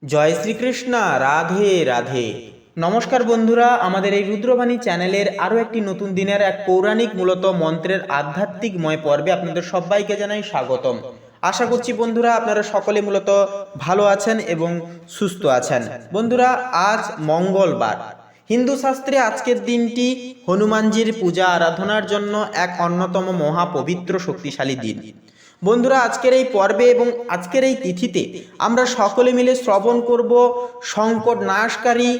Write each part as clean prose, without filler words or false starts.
জয় শ্রীকৃষ্ণ। রাধে রাধে। নমস্কার বন্ধুরা, আমাদের এই রুদ্রবাণী চ্যানেলের আরও একটি নতুন দিনের এক পৌরাণিক মূলত মন্ত্রের আধ্যাত্মিকময় পর্বে আপনাদের সবাইকে জানাই স্বাগতম। আশা করছি বন্ধুরা আপনারা সকলে মূলত ভালো আছেন এবং সুস্থ আছেন। বন্ধুরা, আজ মঙ্গলবার। হিন্দু শাস্ত্রে আজকের দিনটি হনুমানজির পূজা আরাধনার জন্য এক অন্যতম মহাপবিত্র শক্তিশালী দিন। বন্ধুরা, আজকের এই পর্বে এবং আজকের এই তিথিতে আমরা সকলে মিলে শ্রবণ করব সংকট নাশকারী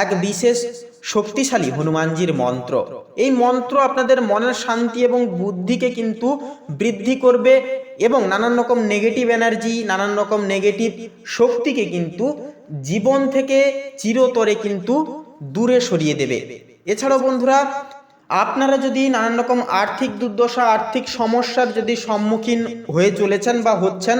এক বিশেষ শক্তিশালী হনুমানজির মন্ত্র। এই মন্ত্র আপনাদের মনের শান্তি এবং বুদ্ধিকে কিন্তু বৃদ্ধি করবে এবং নানান রকম নেগেটিভ এনার্জি, নানান রকম নেগেটিভ শক্তিকে কিন্তু জীবন থেকে চিরতরে কিন্তু দূরে সরিয়ে দেবে। এছাড়াও বন্ধুরা, আপনারা যদি নানান রকম আর্থিক দুর্দশা, আর্থিক সমস্যার যদি সম্মুখীন হয়ে চলেছেন বা হচ্ছেন,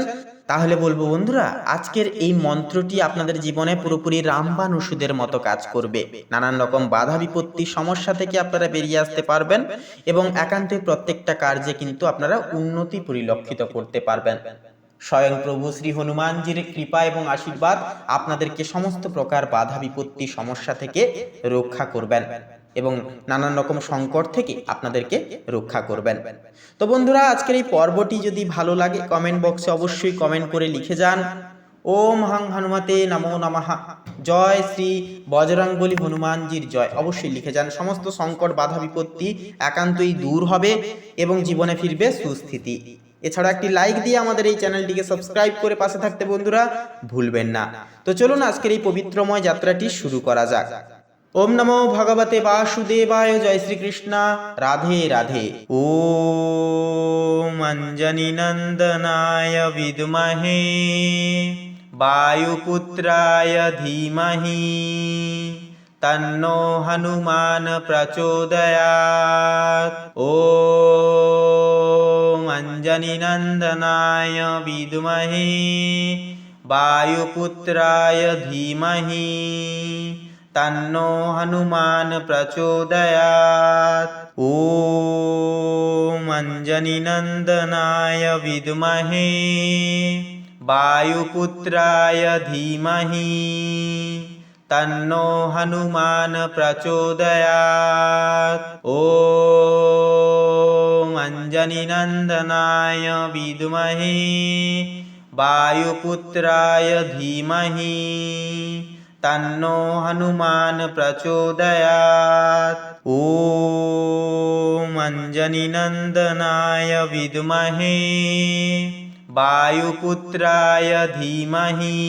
তাহলে বলবো বন্ধুরা, আজকের এই মন্ত্রটি আপনাদের জীবনে পুরোপুরি রামবাণ ওষুধের মতো কাজ করবে। নানান রকম বাধা বিপত্তি সমস্যা থেকে আপনারা বেরিয়ে আসতে পারবেন এবং একান্তে প্রত্যেকটা কার্যে কিন্তু আপনারা উন্নতি পরিলক্ষিত করতে পারবেন। স্বয়ং প্রভু শ্রী হনুমানজির কৃপা এবং আশীর্বাদ আপনাদেরকে সমস্ত প্রকার বাধা বিপত্তি সমস্যা থেকে রক্ষা করবেন এবং নানান রকম সংকট থেকে আপনাদেরকে রক্ষা করবেন। তো বন্ধুরা, আজকের এই পর্বটি যদি ভালো লাগে কমেন্ট বক্সে অবশ্যই কমেন্ট করে লিখে যান ওম হাং হনুমতে নমো নমঃ, জয় শ্রী বজরংবলী হনুমানজির জয় অবশ্যই লিখে যান। সমস্ত সংকট বাধা বিপত্তি একান্তই দূর হবে এবং জীবনে ফিরবে সুস্থিতি। এছাড়া একটি লাইক দিয়ে আমাদের এই চ্যানেলটিকে সাবস্ক্রাইব করে পাশে থাকতে বন্ধুরা ভুলবেন না। তো চলুন আজকের এই পবিত্রময় যাত্রাটি শুরু করা যাক। ওম নমো ভগবতে বাসুদেবায়। জয় শ্রীকৃষ্ণ। রাধে রাধে। ওম অঞ্জনি নন্দনায় বিদ্মহে বায়ুপুত্রায় ধীমহি তন্নো হনুমান প্রচোদয়াৎ। ওম অঞ্জনি নন্দনায় বিদ্মহে বায়ুপুত্রায় ধীমহি তন্নো হনুমান প্রচোদয়াৎ। ওম অঞ্জনি নন্দনায় বিদ্মহে বায়ুপুত্রায় ধীমহি তন্নো হনুমান প্রচোদয়াৎ। ওম অঞ্জনি নন্দনায় বিদ্মহে বায়ুপুত্রায় ধীমহি তন্নো হনুমান প্রচোদয়াৎ। ওম অঞ্জনি নন্দনায় বিদ্মহে বায়ুপুত্রায় ধীমহি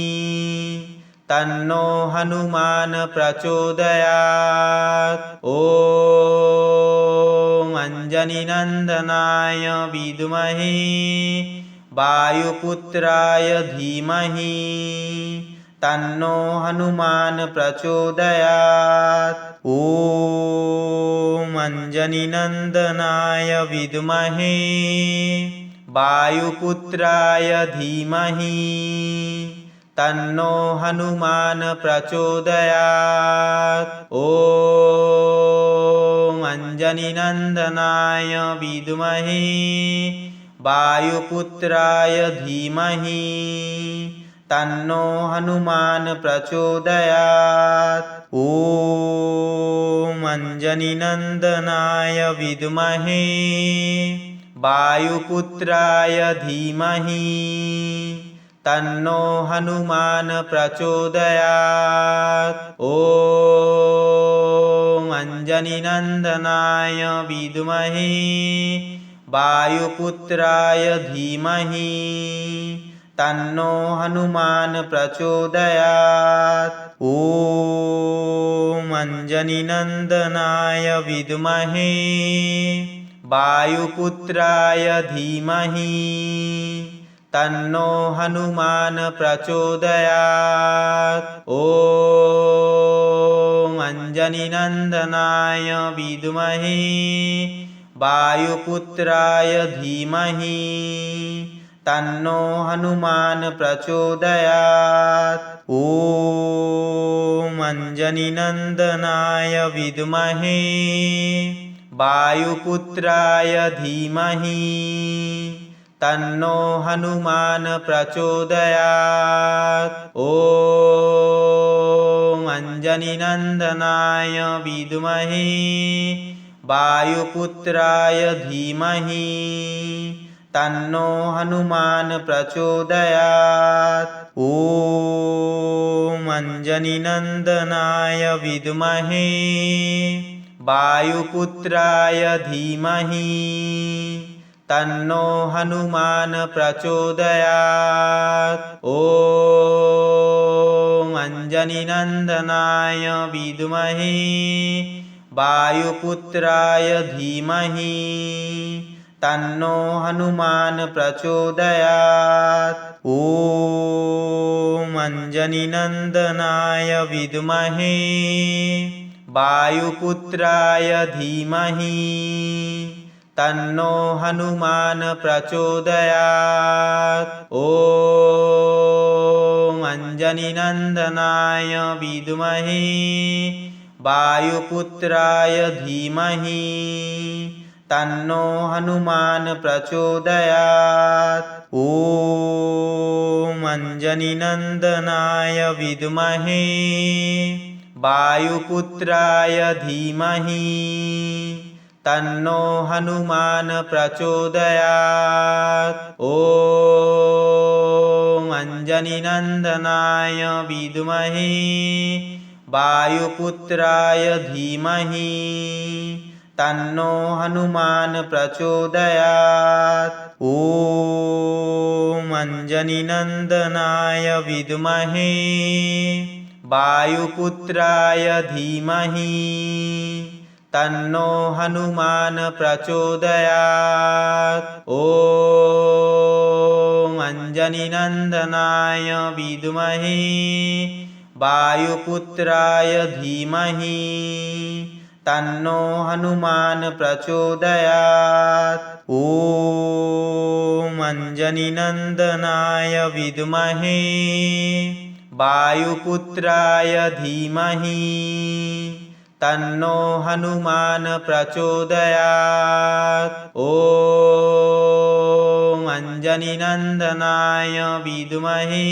তন্নো হনুমান প্রচোদয়াৎ। ওম অঞ্জনি নন্দনায় বিদ্মহে বায়ুপুত্রায় ধীমহি তন্নো হনুমান প্রচোদয়াৎ। ওম অঞ্জনি নন্দনায় বিদ্মহে বায়ুপুত্রায় ধীমহি তন্নো হনুমান প্রচোদয়াৎ। ওম অঞ্জনি নন্দনায় বিদ্মহে বায়ুপুত্রায় ধীমহি তন্নো হনুমান প্রচোদয়াৎ। ওম অঞ্জনি নন্দনায় বিদ্মহে বায়ুপুত্রায় ধীমহি তন্নো হনুমান প্রচোদয়াৎ। ওম অঞ্জনি নন্দনায় বিদ্মহে বায়ুপুত্রায় ধীমহি তন্নো হনুমান প্রচোদয়াৎ। ওম অঞ্জনি নন্দনায় বিদ্মহে বায়ুপুত্রায় ধীমহি তন্নো হনুমান প্রচোদয়াৎ। ওম অঞ্জনি নন্দনায় বিদ্মহে বায়ুপুত্রায় ধীমহি তন্নো হনুমান প্রচোদয়াৎ। ওম অঞ্জনি নন্দনায় বিদ্মহে বায়ুপুত্রায় ধীমহি तन्नो हनुमान प्रचोदयात्। ॐ अंजनीनंदनाय विद्महे वायुपुत्राय धीमहि तन्नो हनुमान प्रचोदयात्। ॐ अंजनीनंदनाय विद्महे वायुपुत्राय धीमहि तन्नो हनुमान प्रचोदयात्। ॐ अंजनीनंदनाय विद्महे वायुपुत्राय धीमहि तन्नो हनुमान प्रचोदयात्। ॐ अंजनीनंदनाय विद्महे वायुपुत्राय धीमहि तन्नो हनुमान प्रचोदयात्। ॐ अंजनीनंदनाय विद्महे वायुपुत्राय धीमहि तन्नो हनुमान प्रचोदयात्। ॐ अंजनीनंदनाय विद्महे वायुपुत्राय धीमहि तन्नो हनुमान प्रचोदयात्। ॐ अंजनीनंदनाय विद्महे वायुपुत्राय धीमहि तन्नो हनुमान प्रचोदयात्। ॐ अंजनीनंदनाय विद्महे वायुपुत्राय धीमहि तन्नो हनुमान प्रचोदयात्। ॐ अंजनीनंदनाय विद्महे वायुपुत्राय धीमहि तन्नो हनुमान प्रचोदयात्। ॐ अंजनीनंदनाय विद्महे वायुपुत्राय धीमहि तन्नो हनुमान प्रचोदयात्। ॐ अंजनीनंदनाय विद्महे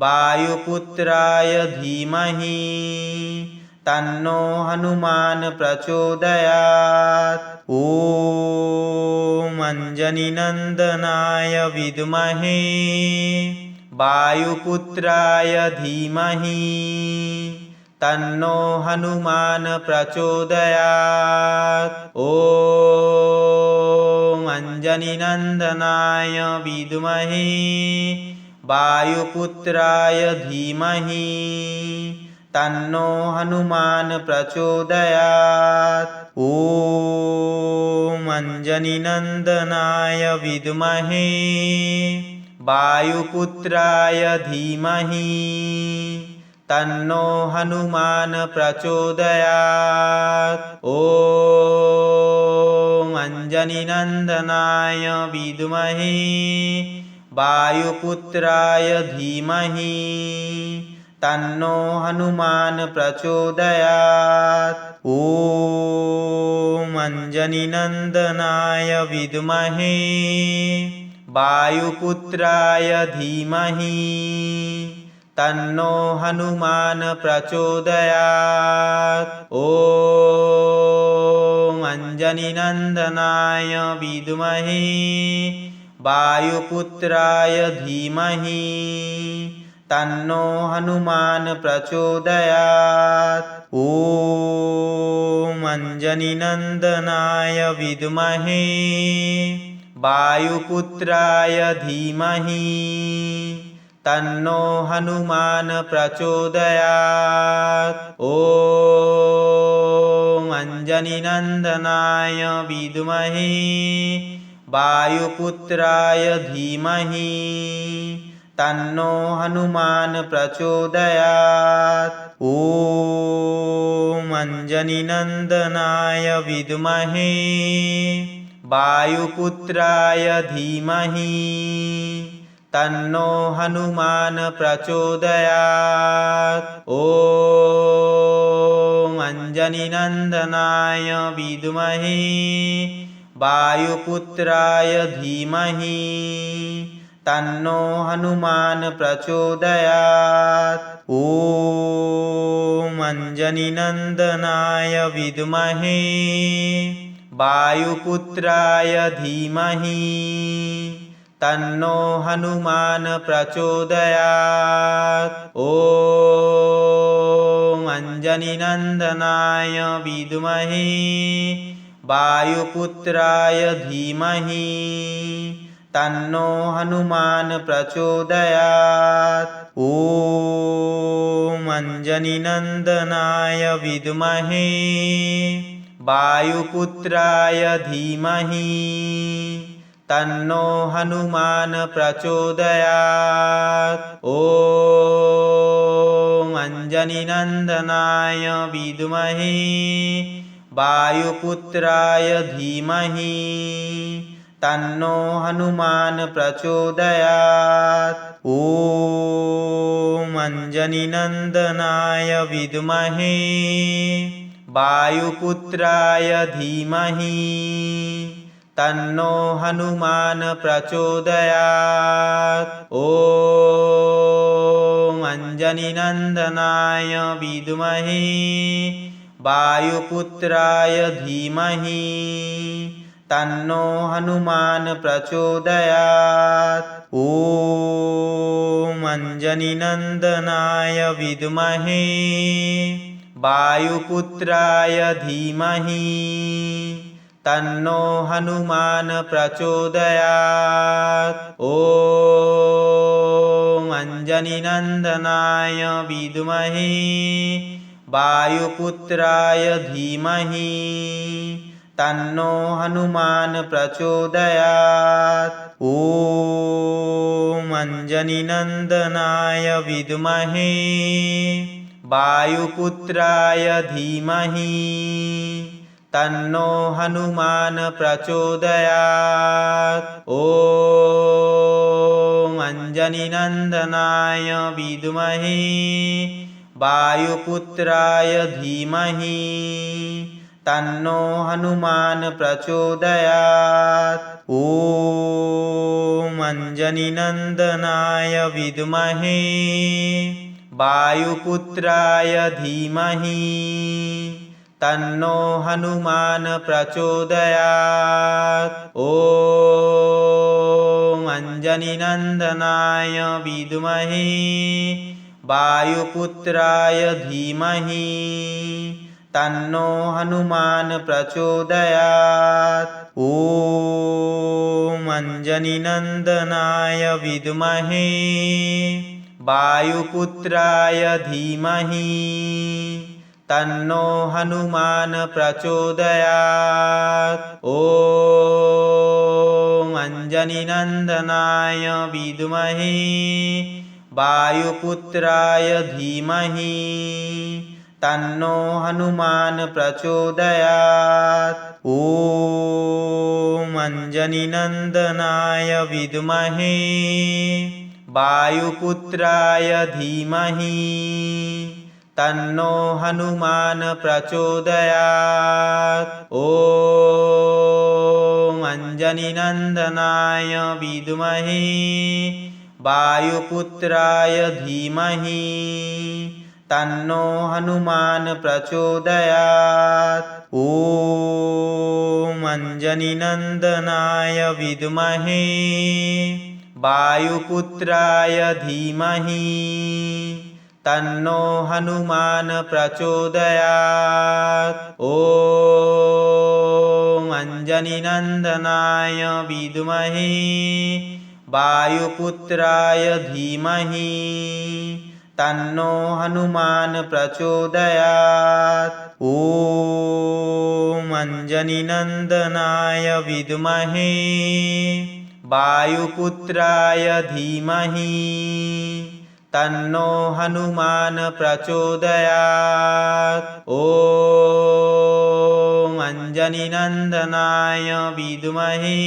वायुपुत्राय धीमहि तन्नो हनुमान प्रचोदयात्। ॐ अंजनीनंदनाय विद्महे वायुपुत्राय धीमहि तन्नो हनुमान प्रचोदयात्। ॐ अंजनीनंदनाय विद्महे वायुपुत्राय धीमहि तन्नो हनुमान प्रचोदयात्। ॐ अंजनीनंदनाय विद्महे वायुपुत्राय धीमहि तन्नो हनुमान प्रचोदयात्। ॐ अंजनीनंदनाय विद्महे वायुपुत्राय धीमहि तन्नो हनुमान प्रचोदयात्। ॐ अंजनीनंदनाय विद्महे वायुपुत्राय धीमहि तन्नो हनुमान प्रचोदयात्। ॐ अंजनीनंदनाय विद्महे वायुपुत्राय धीमहि तन्नो हनुमान प्रचोदयात्। ॐ अंजनीनंदनाय विद्महे वायुपुत्राय धीमहि तन्नो हनुमान प्रचोदयात्। ॐ अंजनीनंदनाय विद्महे वायुपुत्राय धीमहि तन्नो हनुमान प्रचोदयात्। ॐ अंजनीनंदनाय विद्महे वायुपुत्राय धीमहि तन्नो हनुमान प्रचोदयात्। ॐ अंजनीनंदनाय विद्महे वायुपुत्राय धीमहि तन्नो हनुमान प्रचोदयात्। ॐ अंजनीनंदनाय विद्महे वायुपुत्राय धीमहि तन्नो हनुमान प्रचोदयात्। ॐ अंजनीनंदनाय विद्महे वायुपुत्राय धीमहि तन्नो हनुमान प्रचोदयात्। ॐ अंजनीनंदनाय विद्महे वायुपुत्राय धीमहि तन्नो हनुमान प्रचोदयात्। ॐ अंजनीनंदनाय विद्महे वायुपुत्राय धीमहि तन्नो हनुमान प्रचोदयात्। ॐ अंजनीनंदनाय विद्महे वायुपुत्राय धीमहि तन्नो हनुमान प्रचोदयात्। ॐ अंजनीनंदनाय विद्महे वायुपुत्राय धीमहि तन्नो हनुमान प्रचोदयात्। ॐ अंजनीनंदनाय विद्महे वायुपुत्राय धीमहि तन्नो हनुमान प्रचोदयात्। ॐ अंजनीनंदनाय विद्महे वायुपुत्राय धीमहि तन्नो हनुमान प्रचोदयात्। ॐ अंजनीनंदनाय विद्महे वायुपुत्राय धीमहि तन्नो हनुमान प्रचोदयात्। ॐ अंजनीनंदनाय विद्महे वायुपुत्राय धीमहि तन्नो हनुमान प्रचोदयात्। ॐ अंजनीनंदनाय विद्महे वायुपुत्राय धीमहि तन्नो हनुमान प्रचोदयात्। ॐ अंजनीनंदनाय विद्महे वायुपुत्राय धीमहि तन्नो हनुमान प्रचोदयात्। ॐ अंजनीनंदनाय विद्महे वायुपुत्राय धीमहि तन्नो हनुमान प्रचोदयात्। ॐ अंजनीनंदनाय विद्महे वायुपुत्राय धीमहि तन्नो हनुमान प्रचोदयात्। ॐ अंजनीनंदनाय विद्महे वायुपुत्राय धीमहि तन्नो हनुमान प्रचोदयात्। ॐ अंजनीनंदनाय विद्महे वायुपुत्राय धीमहि तन्नो हनुमान प्रचोदयात्। ॐ अंजनीनंदनाय विद्महे वायुपुत्राय धीमहि तन्नो हनुमान प्रचोदयात्। ॐ अंजनीनंदनाय विद्महे वायुपुत्राय धीमहि तन्नो हनुमान प्रचोदयात्। ॐ अंजनीनंदनाय विद्महे वायुपुत्राय धीमहि तन्नो हनुमान प्रचोदयात्। ॐ अंजनीनंदनाय विद्महे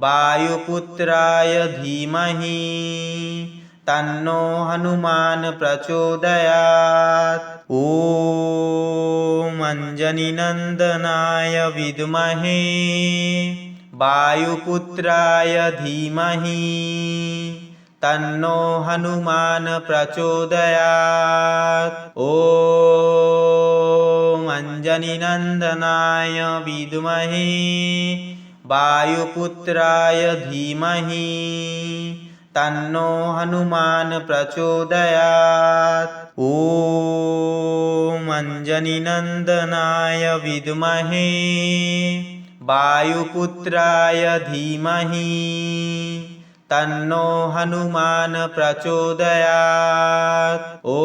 वायुपुत्राय धीमहि तन्नो हनुमान प्रचोदयात्। ॐ अंजनीनंदनाय विद्महे वायुपुत्राय धीमहि तन्नो हनुमान प्रचोदयात्। ॐ अंजनीनंदनाय विद्महे वायुपुत्राय धीमहि तन्नो हनुमान प्रचोदयात्। ॐ अंजनीनंदनाय विद्महे वायुपुत्राय धीमहि तन्नो हनुमान प्रचोदयात्। ॐ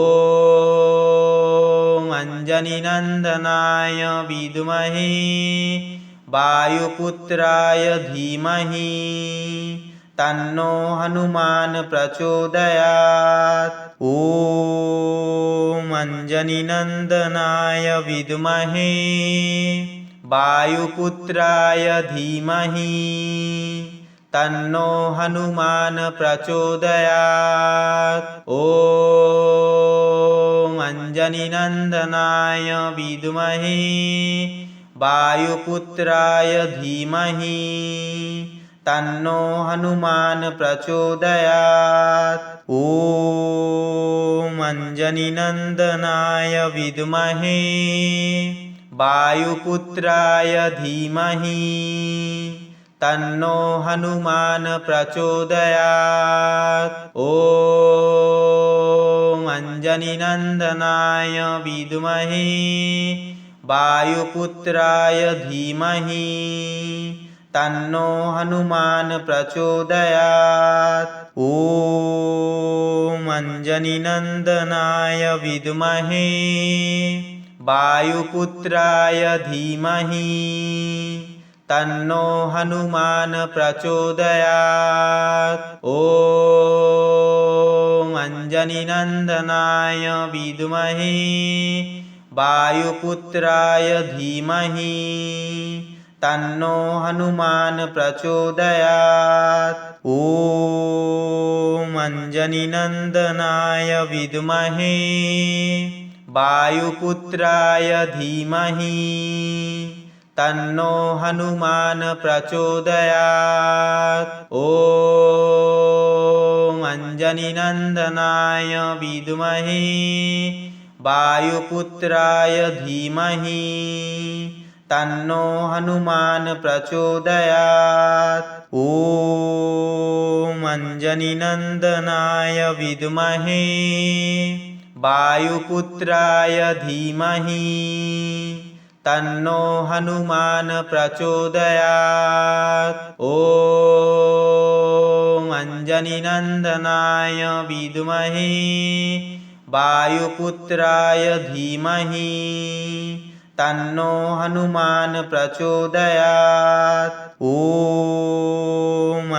अंजनीनंदनाय विद्महे वायुपुत्राय धीमहि तन्नो हनुमान प्रचोदयात्। ॐ अंजनीनंदनाय विद्महे वायुपुत्राय धीमहि तन्नो हनुमान प्रचोदयात्। ॐ अंजनीनंदनाय विद्महे वायुपुत्राय धीमहि तन्नो हनुमान प्रचोदयात्। ॐ अंजनीनंदनाय विद्महे वायुपुत्राय धीमहि तन्नो हनुमान प्रचोदयात्। ॐ अंजनीनंदनाय विद्महे वायुपुत्राय धीमहि तन्नो हनुमान प्रचोदयात्। ॐ अंजनीनंदनाय विद्महे वायुपुत्राय धीमहि तन्नो हनुमान प्रचोदयात्। ॐ अंजनीनंदनाय विद्महे वायुपुत्राय धीमहि तन्नो हनुमान प्रचोदयात्। ॐ अंजनीनंदनाय विद्महे वायुपुत्राय धीमहि तन्नो हनुमान प्रचोदयात्। ॐ अंजनीनंदनाय विद्महे वायुपुत्राय धीमहि तन्नो हनुमान प्रचोदयात्। ॐ अंजनीनंदनाय विद्महे वायुपुत्राय धीमहि तन्नो हनुमान प्रचोदयात्। ॐ अंजनीनंदनाय विद्महे वायुपुत्राय धीमहि तन्नो हनुमान प्रचोदयात्। ॐ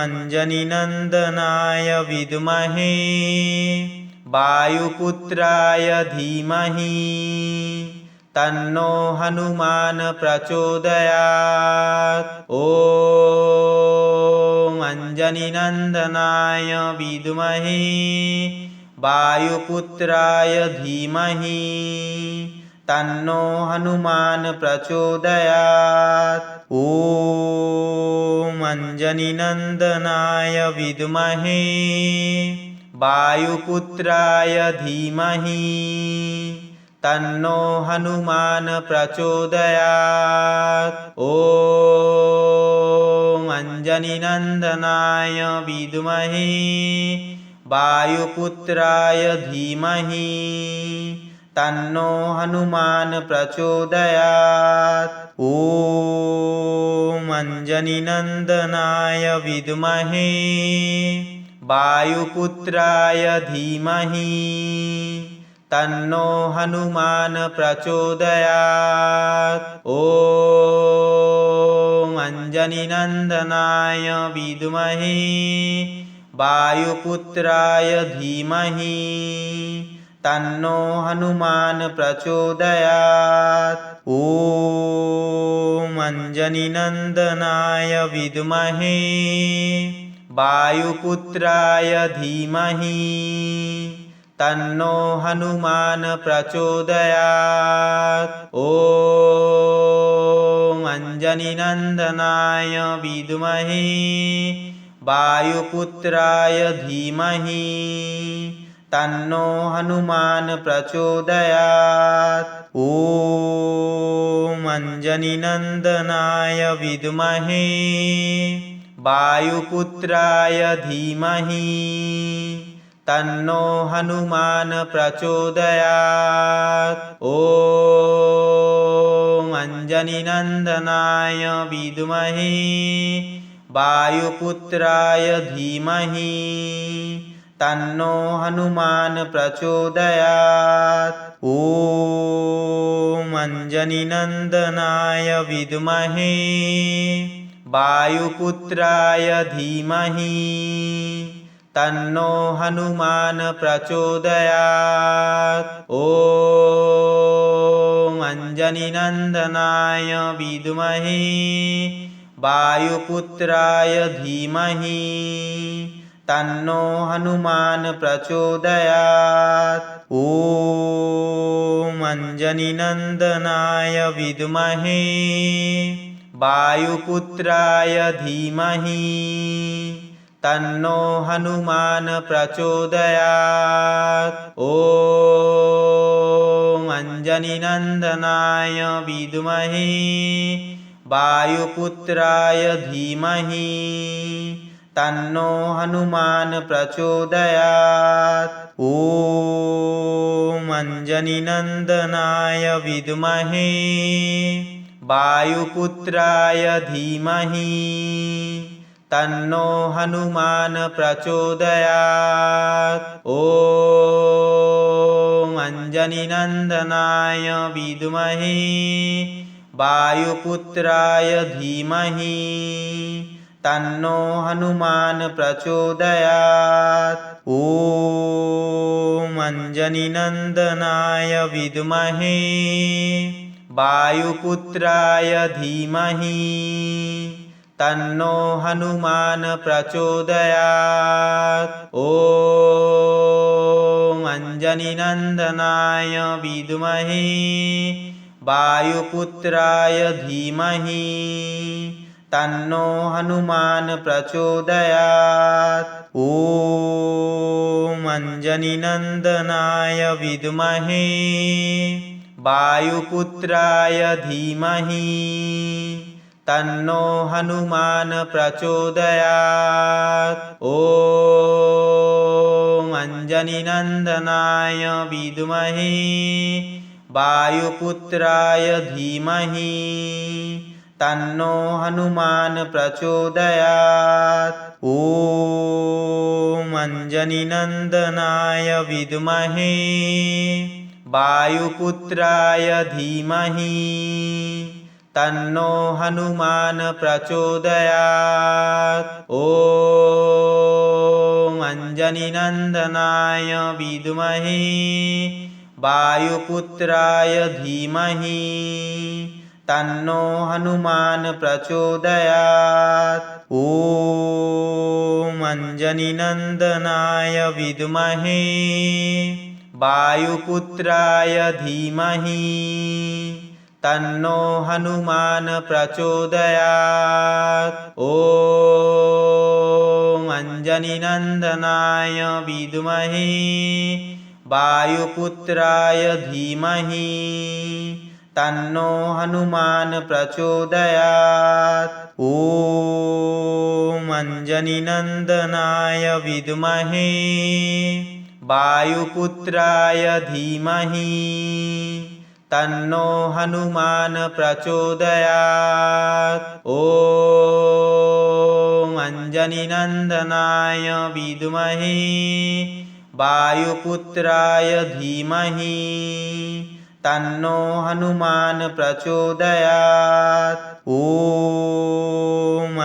अंजनीनंदनाय विद्महे वायुपुत्राय धीमहि तन्नो हनुमान प्रचोदयात्। ॐ अंजनीनंदनाय विद्महे वायुपुत्राय धीमहि तन्नो हनुमान प्रचोदयात्। ॐ अंजनीनंदनाय विद्महे वायुपुत्राय धीमहि तन्नो हनुमान प्रचोदयात्। ॐ अंजनीनंदनाय विद्महे वायुपुत्राय धीमहि तन्नो हनुमान प्रचोदयात्। ॐ अंजनीनंदनाय विद्महे वायुपुत्राय धीमहि तन्नो हनुमान प्रचोदयात्। ॐ अंजनीनंदनाय विद्महे वायुपुत्राय धीमहि तन्नो हनुमान प्रचोदयात्। ॐ अंजनीनंदनाय विद्महे वायुपुत्राय धीमहि तन्नो हनुमान प्रचोदयात्। ॐ अंजनीनंदनाय विद्महे वायुपुत्राय धीमहि तन्नो हनुमान प्रचोदयात्। ॐ अंजनीनंदनाय विद्महे वायुपुत्राय धीमहि तन्नो हनुमान प्रचोदयात्। ॐ अंजनीनंदनाय विद्महे वायुपुत्राय धीमहि तन्नो हनुमान प्रचोदयात्। ॐ अंजनीनंदनाय विद्महे वायुपुत्राय धीमहि तन्नो हनुमान प्रचोदयात्। ॐ अंजनीनंदनाय विद्महे वायुपुत्राय धीमहि तन्नो हनुमान प्रचोदयात्। ॐ अंजनीनंदनाय विद्महे वायुपुत्राय धीमहि तन्नो हनुमान प्रचोदयात्। ॐ अंजनीनंदनाय विद्महे वायुपुत्राय धीमहि तन्नो हनुमान प्रचोदयात्। ॐ अंजनीनंदनाय विद्महे वायुपुत्राय धीमहि तन्नो हनुमान प्रचोदयात्। ॐ अंजनीनंदनाय विद्महे वायुपुत्राय धीमहि तन्नो हनुमान प्रचोदयात्। ॐ अंजनीनंदनाय विद्महे वायुपुत्राय धीमहि तन्नो हनुमान प्रचोदयात्। ॐ अंजनीनंदनाय विद्महे वायुपुत्राय धीमहि तन्नो हनुमान प्रचोदयात्। ॐ अंजनीनंदनाय विद्महे वायुपुत्राय धीमहि तन्नो हनुमान प्रचोदयात्। ॐ अंजनीनंदनाय विद्महे वायुपुत्राय धीमहि तन्नो हनुमान प्रचोदयात्। ॐ अंजनीनंदनाय विद्महे वायुपुत्राय धीमहि तन्नो हनुमान प्रचोदयात्। ॐ अंजनीनंदनाय विद्महे वायुपुत्राय धीमहि तन्नो हनुमान प्रचोदयात्। ॐ अंजनीनंदनाय विद्महे वायुपुत्राय धीमहि तन्नो हनुमान प्रचोदयात्। ॐ अंजनीनंदनाय विद्महे वायुपुत्राय धीमहि तन्नो हनुमान प्रचोदयात्। ॐ अंजनीनंदनाय विद्महे वायुपुत्राय धीमहि तन्नो हनुमान प्रचोदयात्। ॐ अंजनीनंदनाय विद्महे वायुपुत्राय धीमहि तन्नो हनुमान प्रचोदयात्। ॐ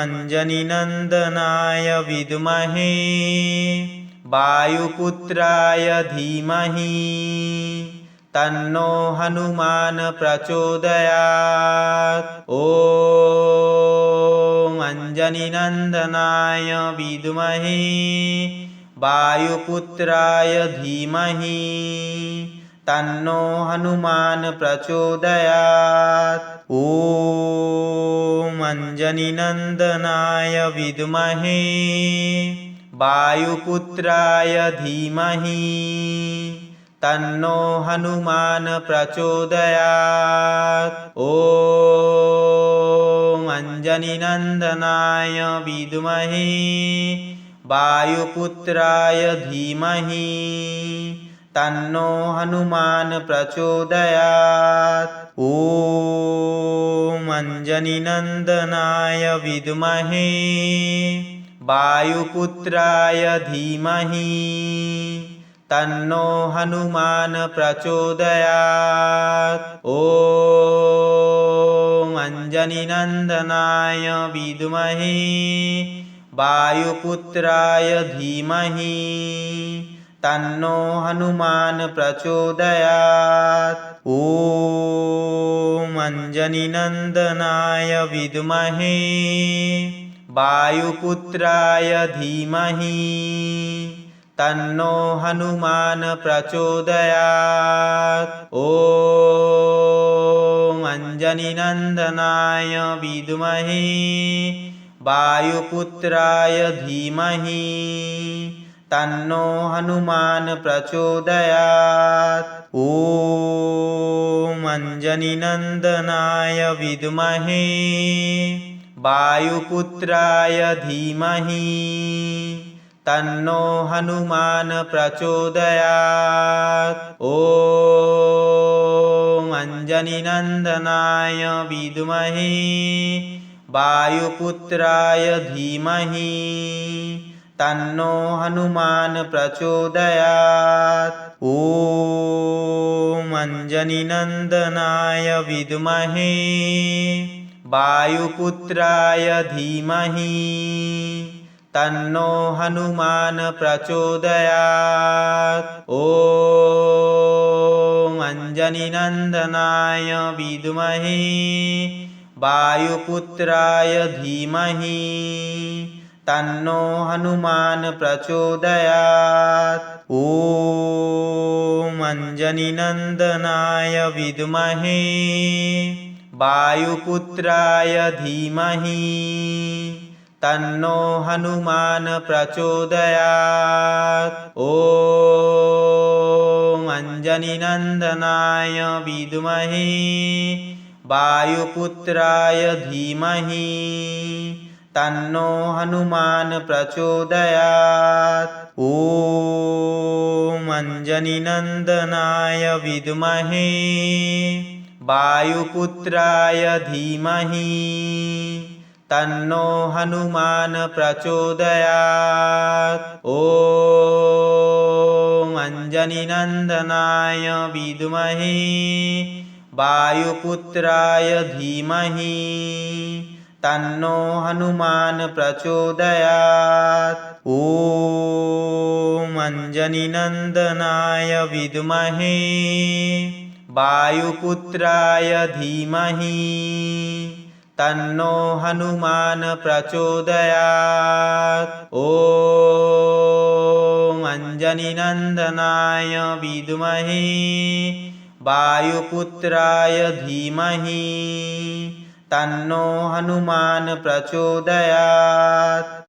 अंजनीनंदनाय विद्महे वायुपुत्राय धीमहि तन्नो हनुमान प्रचोदयात्। ॐ अंजनीनंदनाय विद्महे वायुपुत्राय धीमहि तन्नो हनुमान प्रचोदयात्। ॐ अंजनीनंदनाय विद्महे वायुपुत्राय धीमहि तन्नो हनुमान प्रचोदयात्। ॐ अंजनीनंदनाय विद्महे वायुपुत्राय धीमहि तन्नो हनुमान प्रचोदयात्। ॐ अंजनीनंदनाय विद्महे वायुपुत्राय धीमहि तन्नो हनुमान प्रचोदयात्। ॐ अंजनीनंदनाय विद्महे वायुपुत्राय धीमहि तन्नो हनुमान प्रचोदयात्। ॐ अंजनीनंदनाय विद्महे वायुपुत्राय धीमहि तन्नो हनुमान प्रचोदयात्। ॐ अंजनीनंदनाय विद्महे वायुपुत्राय धीमहि तन्नो हनुमान प्रचोदयात्। ॐ अंजनीनंदनाय विद्महे वायुपुत्राय धीमहि तन्नो हनुमान प्रचोदयात्। ॐ अंजनीनंदनाय विद्महे वायुपुत्राय धीमहि तन्नो हनुमान प्रचोदयात्। ॐ अंजनीनंदनाय विद्महे वायुपुत्राय धीमहि तन्नो हनुमान प्रचोदयात्। ॐ अंजनीनंदनाय विद्महे वायुपुत्राय धीमहि तन्नो हनुमान प्रचोदयात्। ॐ अंजनीनंदनाय विद्महे वायुपुत्राय धीमहि तन्नो हनुमान प्रचोदयात्। ॐ अंजनीनंदनाय विद्महे वायुपुत्राय धीमहि तन्नो हनुमान प्रचोदयात्। ॐ अंजनीनंदनाय विद्महे वायुपुत्राय धीमहि तन्नो हनुमान प्रचोदयात्। ॐ अंजनीनंदनाय विद्महे वायुपुत्राय धीमहि तन्नो हनुमान प्रचोदयात्। ॐ अंजनीनंदनाय विद्महे वायुपुत्राय धीमहि तन्नो हनुमान प्रचोदयात्। ॐ अंजनीनंदनाय विद्महे वायुपुत्राय धीमहि तन्नो हनुमान प्रचोदयात्।